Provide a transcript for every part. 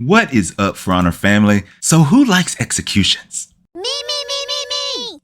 What is up, For Honor family? So who likes executions? Me.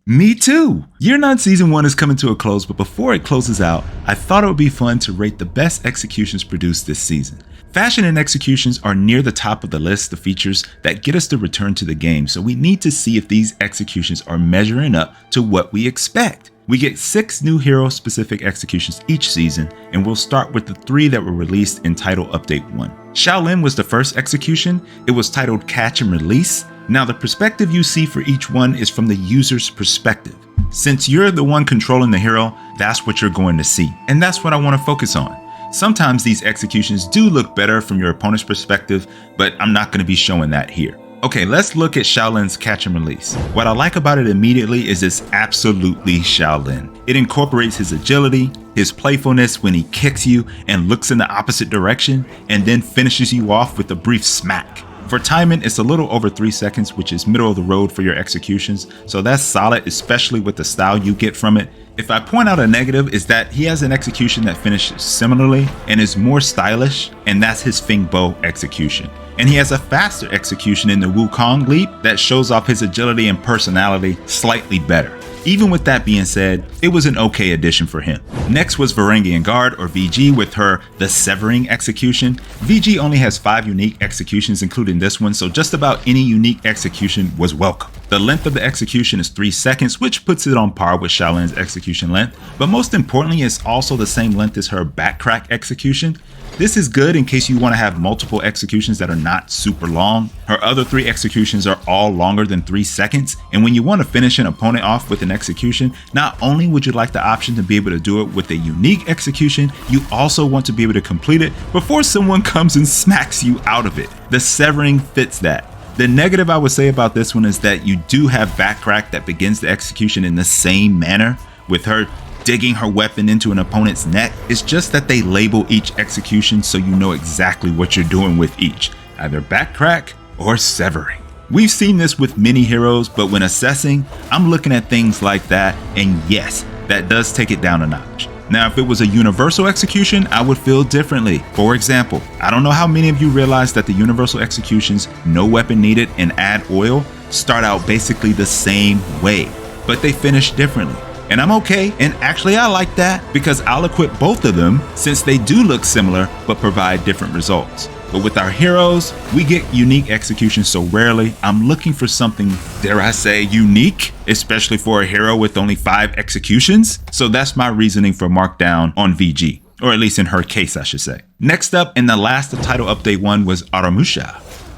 Me too! Year 9 Season 1 is coming to a close, but before it closes out, I thought it would be fun to rate the best executions produced this season. Fashion and executions are near the top of the list of features that get us to return to the game, so we need to see if these executions are measuring up to what we expect. We get 6 new hero-specific executions each season, and we'll start with the 3 that were released in Title Update 1. Xiaolin was the first execution. It was titled Catch and Release. Now the perspective you see for each one is from the user's perspective. Since you're the one controlling the hero, that's what you're going to see, and that's what I want to focus on. Sometimes these executions do look better from your opponent's perspective, but I'm not going to be showing that here. Okay, let's look at Xiaolin's Catch and Release. What I like about it immediately is it's absolutely Xiaolin. It incorporates his agility, his playfulness when he kicks you and looks in the opposite direction, and then finishes you off with a brief smack. For timing, it's a little over 3 seconds, which is middle of the road for your executions, so that's solid, especially with the style you get from it. If I point out a negative, is that he has an execution that finishes similarly and is more stylish, and that's his Fing Bo execution. And he has a faster execution in the Wukong leap that shows off his agility and personality slightly better. Even with that being said, it was an okay addition for him. Next was Varangian Guard, or VG, with her The Severing execution. VG only has 5 unique executions, including this one, so just about any unique execution was welcome. The length of the execution is 3 seconds, which puts it on par with Xiaolin's execution length, but most importantly, it's also the same length as her Backcrack execution. This is good in case you want to have multiple executions that are not super long. Her other 3 executions are all longer than 3 seconds, and when you want to finish an opponent off with an execution, not only would you like the option to be able to do it with a unique execution, you also want to be able to complete it before someone comes and smacks you out of it. The Severing fits that. The negative I would say about this one is that you do have Backcrack that begins the execution in the same manner, with her digging her weapon into an opponent's neck. It's just that they label each execution so you know exactly what you're doing with each, either Backcrack or Severing. We've seen this with many heroes, but when assessing, I'm looking at things like that, and yes, that does take it down a notch. Now, if it was a universal execution, I would feel differently. For example, I don't know how many of you realize that the universal executions, no weapon needed and add oil, start out basically the same way, but they finish differently. And I'm okay, and actually I like that because I'll equip both of them since they do look similar but provide different results. But with our heroes, we get unique executions so rarely. I'm looking for something, dare I say, unique, especially for a hero with only 5 executions. So that's my reasoning for markdown on VG, or at least in her case, I should say. Next up, and the last of Title Update 1 was Ardor.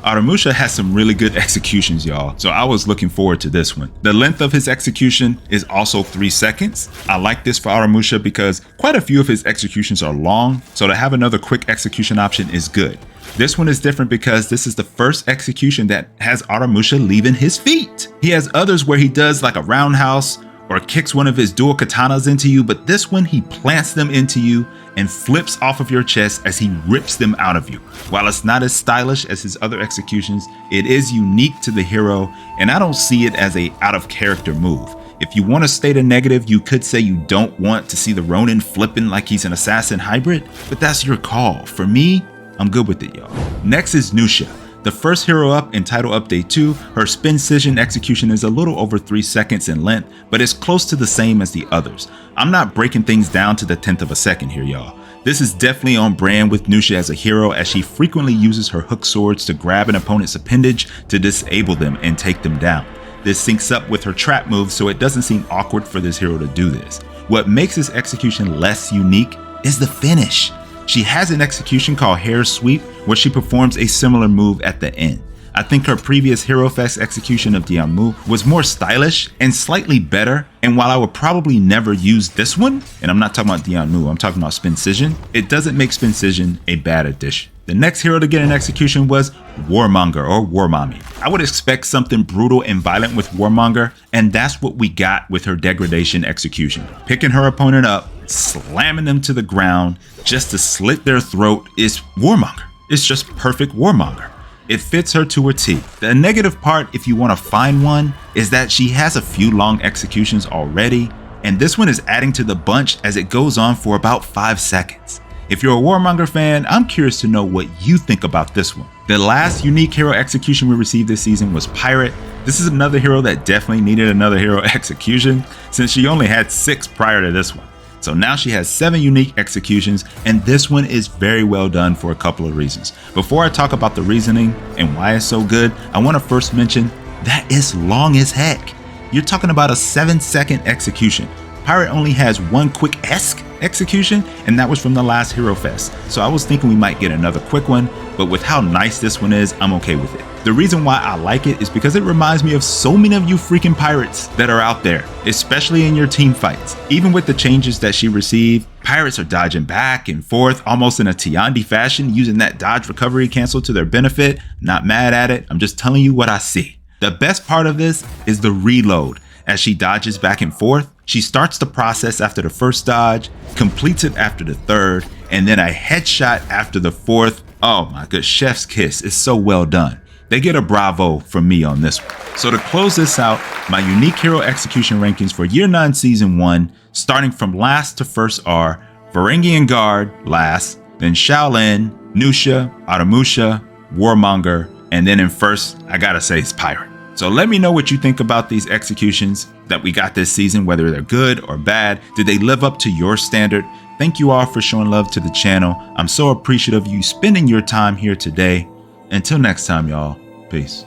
Ardor has some really good executions, y'all, so I was looking forward to this one. The length of his execution is also 3 seconds. I like this for Ardor because quite a few of his executions are long, so to have another quick execution option is good. This one is different because this is the first execution that has Ardor leaving his feet. He has others where he does like a roundhouse or kicks one of his dual katanas into you, but this one he plants them into you and flips off of your chest as he rips them out of you. While it's not as stylish as his other executions, it is unique to the hero, and I don't see it as a out of character move. If you want to state a negative, you could say you don't want to see the Ronin flipping like he's an assassin hybrid, but that's your call. For me, I'm good with it, y'all. Next is Nusha. The first hero up in Title Update 2, her Spin-Cision execution is a little over 3 seconds in length, but it's close to the same as the others. I'm not breaking things down to the 10th of a second here, y'all. This is definitely on brand with Nusha as a hero, as she frequently uses her hook swords to grab an opponent's appendage to disable them and take them down. This syncs up with her trap move, so it doesn't seem awkward for this hero to do this. What makes this execution less unique is the finish. She has an execution called Hair Sweep, where she performs a similar move at the end. I think her previous Hero Fest execution of Dianmu was more stylish and slightly better, and while I would probably never use this one, and I'm not talking about Dianmu, I'm talking about Spin-Cision, it doesn't make Spin-Cision a bad addition. The next hero to get an execution was Warmonger, or Warmami. I would expect something brutal and violent with Warmonger, and that's what we got with her degradation execution. Picking her opponent up, slamming them to the ground just to slit their throat is Warmonger. It's just perfect Warmonger. It fits her to a T. The negative part, if you want to find one, is that she has a few long executions already, and this one is adding to the bunch as it goes on for about 5 seconds. If you're a Warmonger fan, I'm curious to know what you think about this one. The last unique hero execution we received this season was Pirate. This is another hero that definitely needed another hero execution since she only had 6 prior to this one. So now she has 7 unique executions, and this one is very well done for a couple of reasons. Before I talk about the reasoning and why it's so good, I want to first mention that it's long as heck. You're talking about a 7-second execution. Pirate only has one quick-esque execution, and that was from the last Hero Fest. So I was thinking we might get another quick one, but with how nice this one is, I'm okay with it. The reason why I like it is because it reminds me of so many of you freaking pirates that are out there, especially in your team fights. Even with the changes that she received, pirates are dodging back and forth almost in a Tiandi fashion, using that dodge recovery cancel to their benefit. Not mad at it, I'm just telling you what I see. The best part of this is the reload. As she dodges back and forth, she starts the process after the first dodge, completes it after the third, and then a headshot after the fourth. Oh my good, chef's kiss. It's so well done. They get a bravo from me on this one. So to close this out, my unique hero execution rankings for Year 9 Season 1, starting from last to first are Varangian Guard last, then Shaolin, Nusha, Artemusha, Warmonger, and then in first, I gotta say it's Pirate. So let me know what you think about these executions that we got this season, whether they're good or bad. Did they live up to your standard? Thank you all for showing love to the channel. I'm so appreciative of you spending your time here today. Until next time, y'all. Peace.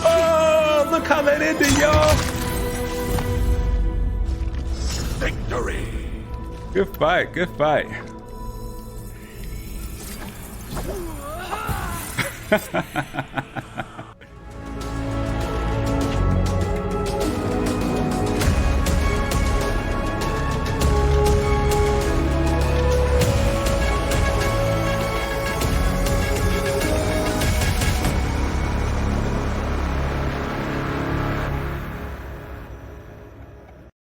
Oh, look how that ended, y'all. Victory! Good fight, good fight.